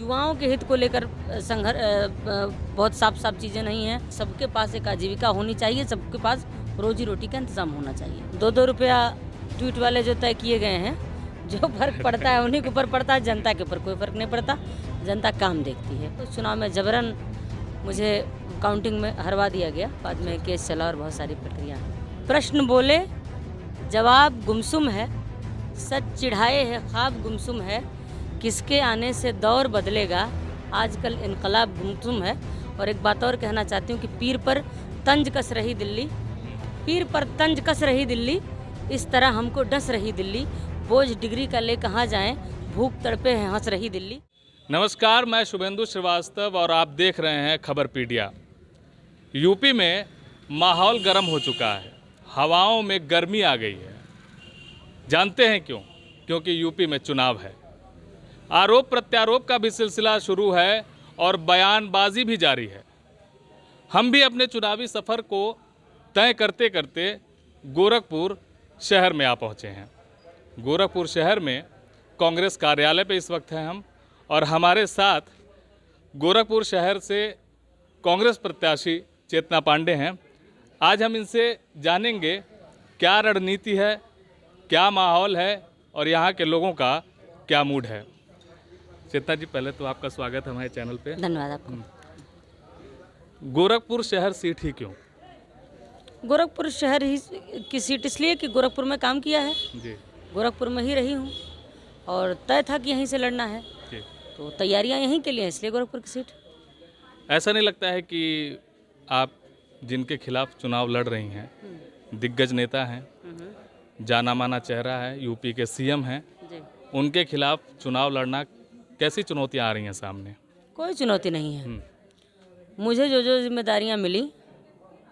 युवाओं के हित को लेकर बहुत साफ साफ चीज़ें नहीं हैं। सबके पास एक आजीविका होनी चाहिए, सबके पास रोजी रोटी का इंतजाम होना चाहिए। 2-2 रुपया ट्वीट वाले जो तय किए गए हैं, जो फर्क पड़ता है उन्हीं के ऊपर पड़ता है, जनता के ऊपर कोई फर्क नहीं पड़ता। जनता काम देखती है। तो चुनाव में जबरन मुझे काउंटिंग में हरवा दिया गया, बाद में केस चला और बहुत सारी प्रक्रिया। प्रश्न बोले जवाब गुमसुम है, सच चिढ़ाए है ख्वाब गुमसुम है, किसके आने से दौर बदलेगा, आजकल इनकलाब गुमसुम है। और एक बात और कहना चाहती हूँ कि पीर पर तंज कस रही दिल्ली, पीर पर तंज कस रही दिल्ली, इस तरह हमको डस रही दिल्ली, बोझ डिग्री का ले कहाँ जाएं, भूख तड़पे हैं हंस रही दिल्ली। नमस्कार, मैं शुभेंदु श्रीवास्तव और आप देख रहे हैं खबरपीडिया। यूपी में माहौल गर्म हो चुका है, हवाओं में गर्मी आ गई है। जानते हैं क्यों? क्योंकि यूपी में चुनाव है। आरोप प्रत्यारोप का भी सिलसिला शुरू है और बयानबाजी भी जारी है। हम भी अपने चुनावी सफ़र को तय करते करते गोरखपुर शहर में आ पहुँचे हैं। गोरखपुर शहर में कांग्रेस कार्यालय पे इस वक्त हैं हम, और हमारे साथ गोरखपुर शहर से कांग्रेस प्रत्याशी चेतना पांडे हैं। आज हम इनसे जानेंगे क्या रणनीति है, क्या माहौल है और यहाँ के लोगों का क्या मूड है। चेतना जी, पहले तो आपका स्वागत है हमारे चैनल पे। धन्यवाद आपको। गोरखपुर शहर सीट ही क्यों? गोरखपुर शहर ही की सीट इसलिए कि गोरखपुर में काम किया है, जी गोरखपुर में ही रही हूँ और तय था कि यहीं से लड़ना है, जी। तो तैयारियां यहीं के लिए हैं, इसलिए गोरखपुर की सीट। ऐसा नहीं लगता है कि आप जिनके खिलाफ चुनाव लड़ रही हैं दिग्गज नेता हैं, जाना माना चेहरा है, यूपी के सीएम हैं, जी। उनके खिलाफ चुनाव लड़ना, कैसी चुनौतियां आ रही हैं सामने? कोई चुनौती नहीं है। मुझे जो जो जिम्मेदारियां मिली,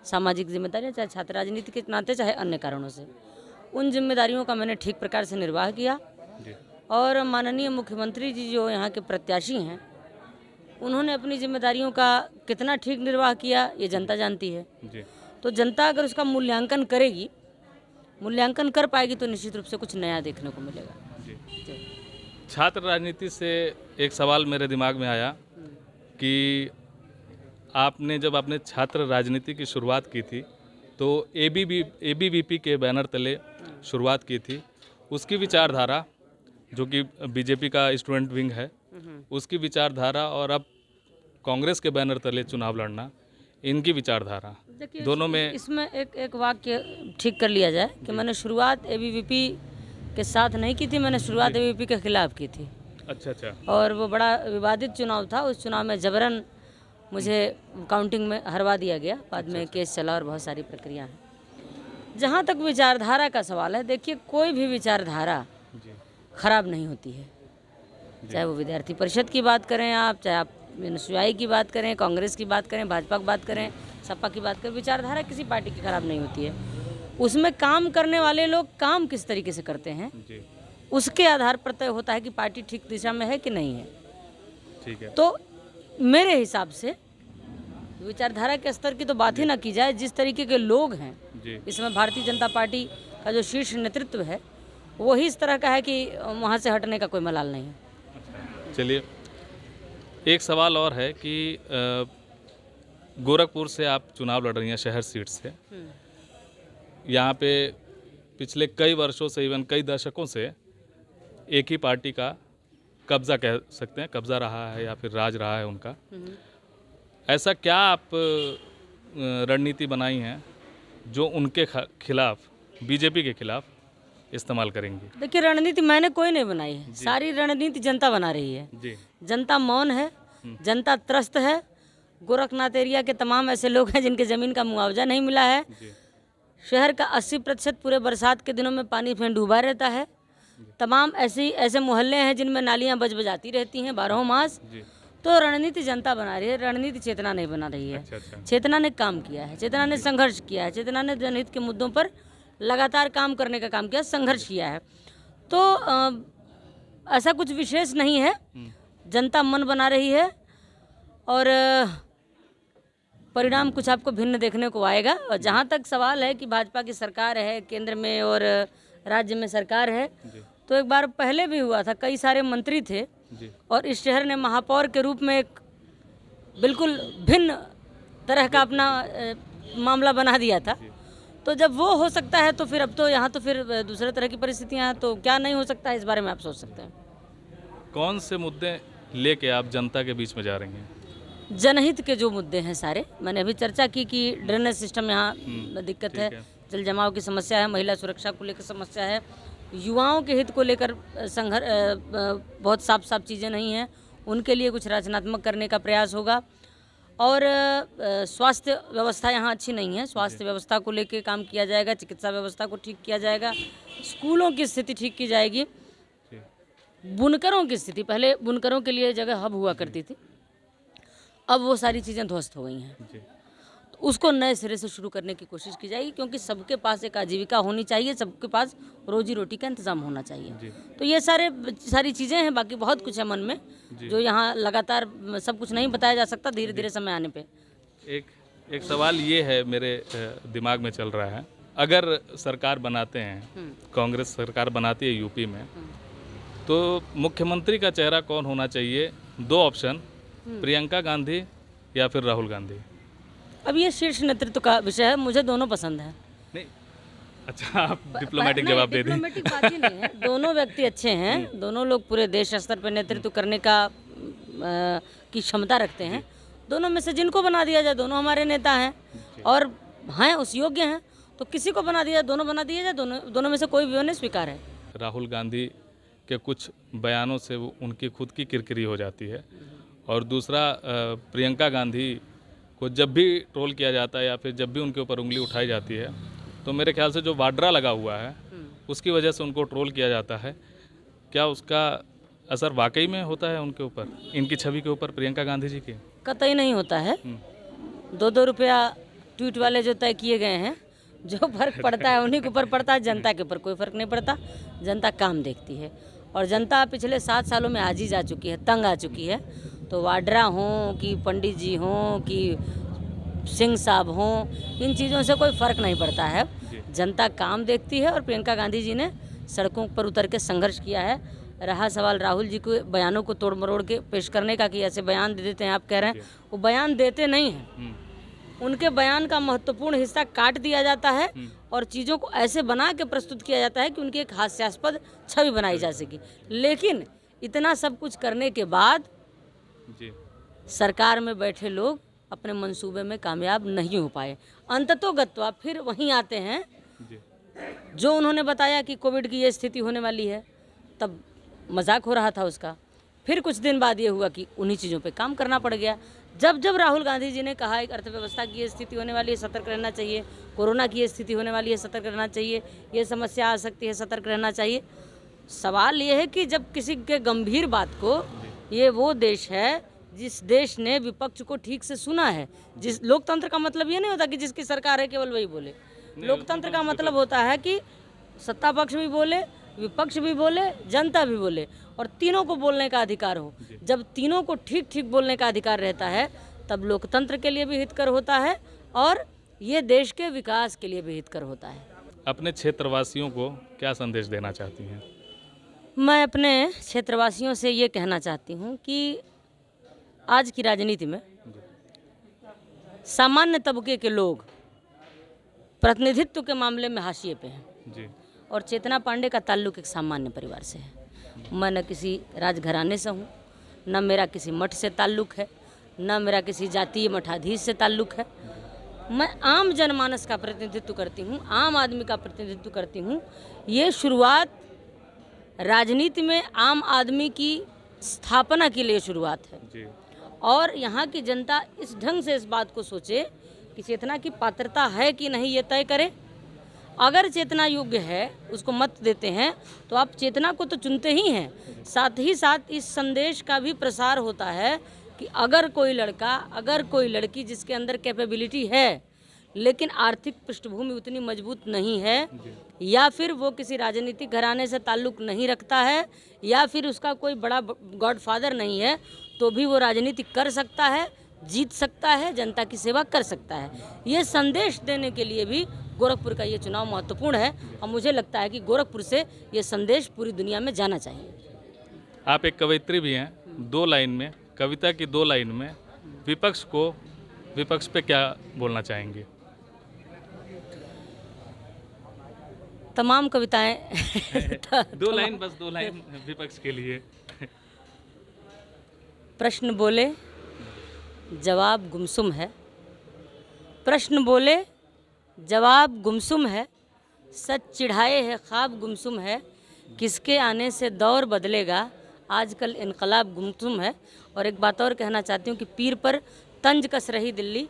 सामाजिक जिम्मेदारियां, चाहे छात्र राजनीति के नाते चाहे अन्य कारणों से, उन जिम्मेदारियों का मैंने ठीक प्रकार से निर्वाह किया। जी। और माननीय मुख्यमंत्री जी जो यहाँ के प्रत्याशी हैं, उन्होंने अपनी जिम्मेदारियों का कितना ठीक निर्वाह किया ये जनता जानती है। जी। तो जनता अगर उसका मूल्यांकन करेगी, मूल्यांकन कर पाएगी, तो निश्चित रूप से कुछ नया देखने को मिलेगा। जी। जी। छात्र राजनीति से एक सवाल मेरे दिमाग में आया कि आपने जब आपने छात्र राजनीति की शुरुआत की थी तो एबीवीपी के बैनर तले शुरुआत की थी। उसकी विचारधारा, जो कि बीजेपी का स्टूडेंट विंग है, उसकी विचारधारा और अब कांग्रेस के बैनर तले चुनाव लड़ना, इनकी विचारधारा दोनों में इसमें एक वाक्य ठीक कर लिया जाए कि मैंने शुरुआत एबीवीपी के साथ नहीं की थी, मैंने शुरुआत एबीवीपी के खिलाफ की थी। अच्छा। और वो बड़ा विवादित चुनाव था। उस चुनाव में जबरन मुझे काउंटिंग में हरवा दिया गया, बाद में केस चला और बहुत सारी प्रक्रिया हैं। जहाँ तक विचारधारा का सवाल है, देखिए कोई भी विचारधारा खराब नहीं होती है, चाहे वो विद्यार्थी परिषद की बात करें आप, चाहे आप एनएसयूआई की बात करें, कांग्रेस की बात करें, भाजपा की बात करें, सपा की बात करें, विचारधारा किसी पार्टी की खराब नहीं होती है। उसमें काम करने वाले लोग काम किस तरीके से करते हैं, उसके आधार पर तय होता है कि पार्टी ठीक दिशा में है कि नहीं है। ठीक है। तो मेरे हिसाब से विचारधारा के स्तर की तो बात ही ना की जाए, जिस तरीके के लोग हैं इसमें भारतीय जनता पार्टी का जो शीर्ष नेतृत्व है वही इस तरह का है कि वहाँ से हटने का कोई मलाल नहीं है। चलिए, एक सवाल और है कि गोरखपुर से आप चुनाव लड़ रही हैं शहर सीट से। यहाँ पे पिछले कई वर्षों से, इवन कई दशकों से एक ही पार्टी का कब्जा, कह सकते हैं कब्जा रहा है या फिर राज रहा है उनका। ऐसा क्या आप रणनीति बनाई हैं जो उनके खिलाफ, बीजेपी के खिलाफ इस्तेमाल करेंगी? देखिए, रणनीति मैंने कोई नहीं बनाई है, सारी रणनीति जनता बना रही है। जी। जनता मौन है, जनता त्रस्त है। गोरखनाथ एरिया के तमाम ऐसे लोग हैं जिनके ज़मीन का मुआवजा नहीं मिला है। शहर का 80% पूरे बरसात के दिनों में पानी में डूबा रहता है। तमाम ऐसे मोहल्ले हैं जिनमें नालियां बजबजाती रहती हैं 12 मास। तो रणनीति जनता बना रही है, रणनीति चेतना नहीं बना रही है। अच्छा। चेतना ने काम किया है, चेतना ने संघर्ष किया है, चेतना ने जनहित के मुद्दों पर लगातार काम करने का काम किया, संघर्ष किया है। तो ऐसा कुछ विशेष नहीं है, जनता मन बना रही है और परिणाम कुछ आपको भिन्न देखने को आएगा। और जहाँ तक सवाल है कि भाजपा की सरकार है केंद्र में और राज्य में सरकार है, तो एक बार पहले भी हुआ था, कई सारे मंत्री थे जी। और इस शहर ने महापौर के रूप में एक बिल्कुल भिन्न तरह का अपना मामला बना दिया था। तो जब वो हो सकता है तो फिर अब तो यहाँ तो फिर दूसरे तरह की परिस्थितियाँ हैं, तो क्या नहीं हो सकता है इस बारे में आप सोच सकते हैं। कौन से मुद्दे लेके आप जनता के बीच में जा रही हैं? जनहित के जो मुद्दे हैं सारे, मैंने अभी चर्चा की कि ड्रेनेज सिस्टम यहाँ दिक्कत है, ठीक है। जल जमाव की समस्या है, महिला सुरक्षा को लेकर समस्या है, युवाओं के हित को लेकर बहुत साफ साफ चीज़ें नहीं हैं, उनके लिए कुछ रचनात्मक करने का प्रयास होगा। और स्वास्थ्य व्यवस्था यहाँ अच्छी नहीं है, स्वास्थ्य व्यवस्था को लेकर काम किया जाएगा, चिकित्सा व्यवस्था को ठीक किया जाएगा, स्कूलों की स्थिति ठीक की जाएगी, बुनकरों की स्थिति, पहले बुनकरों के लिए जगह हब हुआ करती थी, अब वो सारी चीज़ें ध्वस्त हो गई हैं, तो उसको नए सिरे से शुरू करने की कोशिश की जाएगी, क्योंकि सबके पास एक आजीविका होनी चाहिए, सबके पास रोजी रोटी का इंतज़ाम होना चाहिए। तो ये सारी चीज़ें हैं, बाकी बहुत कुछ है मन में जो यहाँ लगातार सब कुछ नहीं बताया जा सकता, धीरे धीरे समय आने पे। एक सवाल ये है मेरे दिमाग में चल रहा है, अगर सरकार बनाते हैं, कांग्रेस सरकार बनाती है यूपी में, तो मुख्यमंत्री का चेहरा कौन होना चाहिए? दो ऑप्शन, प्रियंका गांधी या फिर राहुल गांधी। अब ये शीर्ष नेतृत्व का विषय है, मुझे दोनों पसंद है। नहीं, अच्छा आप डिप्लोमेटिक जवाब दे दें। डिप्लोमेटिक बात ही नहीं है, दोनों व्यक्ति अच्छे हैं, दोनों लोग पूरे देश स्तर पर नेतृत्व करने का की क्षमता रखते हैं, दोनों में से जिनको बना दिया जाए, दोनों हमारे नेता हैं और हैं उस योग्य हैं, तो किसी को बना दिया, दोनों बना दिया जाए, दोनों में से कोई भी होने स्वीकार है। राहुल गांधी के कुछ बयानों से वो उनकी खुद की किरकिरी हो जाती है, और दूसरा प्रियंका गांधी को जब भी ट्रोल किया जाता है या फिर जब भी उनके ऊपर उंगली उठाई जाती है, तो मेरे ख्याल से जो वाड्रा लगा हुआ है उसकी वजह से उनको ट्रोल किया जाता है। क्या उसका असर वाकई में होता है उनके ऊपर, इनकी छवि के ऊपर, प्रियंका गांधी जी की? कतई नहीं होता है। 2-2 रुपया ट्वीट वाले जो तय किए गए हैं, जो फर्क पड़ता है उन्हीं के ऊपर पड़ता है, जनता के ऊपर कोई फर्क नहीं पड़ता। जनता काम देखती है और जनता पिछले 7 सालों में आजीज आ चुकी है, तंग आ चुकी है। तो वाड्रा हों कि पंडित जी हों कि सिंह साहब हों, इन चीज़ों से कोई फ़र्क नहीं पड़ता है, जनता काम देखती है। और प्रियंका गांधी जी ने सड़कों पर उतर के संघर्ष किया है। रहा सवाल राहुल जी के बयानों को तोड़ मरोड़ के पेश करने का कि ऐसे बयान दे देते हैं, आप कह रहे हैं, वो बयान देते नहीं हैं, उनके बयान का महत्वपूर्ण हिस्सा काट दिया जाता है और चीज़ों को ऐसे बना के प्रस्तुत किया जाता है कि उनकी एक हास्यास्पद छवि बनाई जा सके। लेकिन इतना सब कुछ करने के बाद सरकार में बैठे लोग अपने मंसूबे में कामयाब नहीं हो पाए। अंततोगत्वा फिर वहीं आते हैं जो उन्होंने बताया कि कोविड की ये स्थिति होने वाली है, तब मजाक हो रहा था उसका। फिर कुछ दिन बाद ये हुआ कि उन्हीं चीज़ों पे काम करना पड़ गया। जब राहुल गांधी जी ने कहा एक अर्थव्यवस्था की ये स्थिति होने वाली है, सतर्क रहना चाहिए, कोरोना की ये स्थिति होने वाली है, सतर्क रहना चाहिए, ये समस्या आ सकती है, सतर्क रहना चाहिए। सवाल ये है कि जब किसी के गंभीर बात को, ये वो देश है जिस देश ने विपक्ष को ठीक से सुना है। जिस लोकतंत्र का मतलब ये नहीं होता कि जिसकी सरकार है केवल वही बोले। लोकतंत्र का मतलब होता है कि सत्ता पक्ष भी बोले, विपक्ष भी बोले, जनता भी बोले, और तीनों को बोलने का अधिकार हो। जब तीनों को ठीक ठीक बोलने का अधिकार रहता है, तब लोकतंत्र के लिए भी हितकर होता है और ये देश के विकास के लिए भी हितकर होता है। अपने क्षेत्रवासियों को क्या संदेश देना चाहती हैं? मैं अपने क्षेत्रवासियों से ये कहना चाहती हूँ कि आज की राजनीति में सामान्य तबके के लोग प्रतिनिधित्व के मामले में हाशिए पे हैं जी। और चेतना पांडे का ताल्लुक एक सामान्य परिवार से है। मैं न किसी राजघराने से हूँ, न मेरा किसी मठ से ताल्लुक है, न मेरा किसी जातीय मठाधीश से ताल्लुक है। मैं आम जनमानस का प्रतिनिधित्व करती हूँ, आम आदमी का प्रतिनिधित्व करती हूँ। ये शुरुआत राजनीति में आम आदमी की स्थापना के लिए शुरुआत है जी। और यहाँ की जनता इस ढंग से इस बात को सोचे कि चेतना की पात्रता है कि नहीं, ये तय करे। अगर चेतना योग्य है, उसको मत देते हैं, तो आप चेतना को तो चुनते ही हैं, साथ ही साथ इस संदेश का भी प्रसार होता है कि अगर कोई लड़का, अगर कोई लड़की जिसके अंदर कैपेबिलिटी है लेकिन आर्थिक पृष्ठभूमि उतनी मजबूत नहीं है, या फिर वो किसी राजनीतिक घराने से ताल्लुक़ नहीं रखता है, या फिर उसका कोई बड़ा गॉडफादर नहीं है, तो भी वो राजनीति कर सकता है, जीत सकता है, जनता की सेवा कर सकता है। ये संदेश देने के लिए भी गोरखपुर का ये चुनाव महत्वपूर्ण है और मुझे लगता है कि गोरखपुर से ये संदेश पूरी दुनिया में जाना चाहिए। आप एक कवयित्री भी हैं, 2 लाइन में, कविता की 2 लाइन में विपक्ष पे क्या बोलना चाहेंगे? तमाम कविताएं 2 लाइन, बस 2 लाइन विपक्ष के लिए। प्रश्न बोले जवाब गुमसुम है, प्रश्न बोले जवाब गुमसुम है, सच चिढ़ाए है ख्वाब गुमसुम है, किसके आने से दौर बदलेगा, आजकल इनकलाब गुमसुम है। और एक बात और कहना चाहती हूँ कि पीर पर तंज कस रही दिल्ली,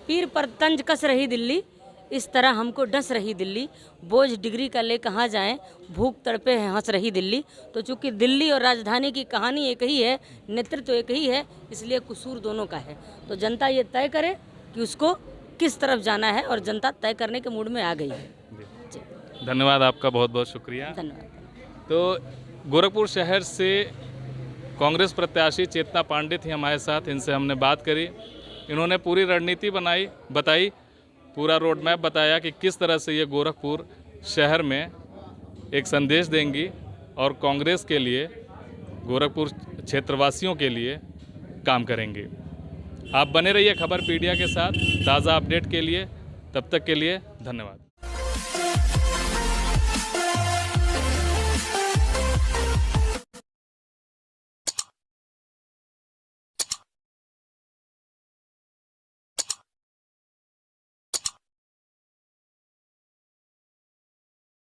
पीर पर तंज कस रही दिल्ली, इस तरह हमको डस रही दिल्ली, बोझ डिग्री का ले कहाँ जाएं, भूख तड़पे हैं हंस रही दिल्ली। तो चूंकि दिल्ली और राजधानी की कहानी एक ही है, नेतृत्व एक ही है, इसलिए कसूर दोनों का है। तो जनता ये तय करे कि उसको किस तरफ जाना है, और जनता तय करने के मूड में आ गई है। धन्यवाद आपका, बहुत बहुत शुक्रिया। धन्यवाद। तो गोरखपुर शहर से कांग्रेस प्रत्याशी चेतना पांडे थी हमारे साथ, इनसे हमने बात करी। इन्होंने पूरी रणनीति बताई, पूरा रोड मैप बताया कि किस तरह से ये गोरखपुर शहर में एक संदेश देंगी और कांग्रेस के लिए, गोरखपुर क्षेत्रवासियों के लिए काम करेंगे। आप बने रहिए खबर पीडिया के साथ ताज़ा अपडेट के लिए। तब तक के लिए धन्यवाद।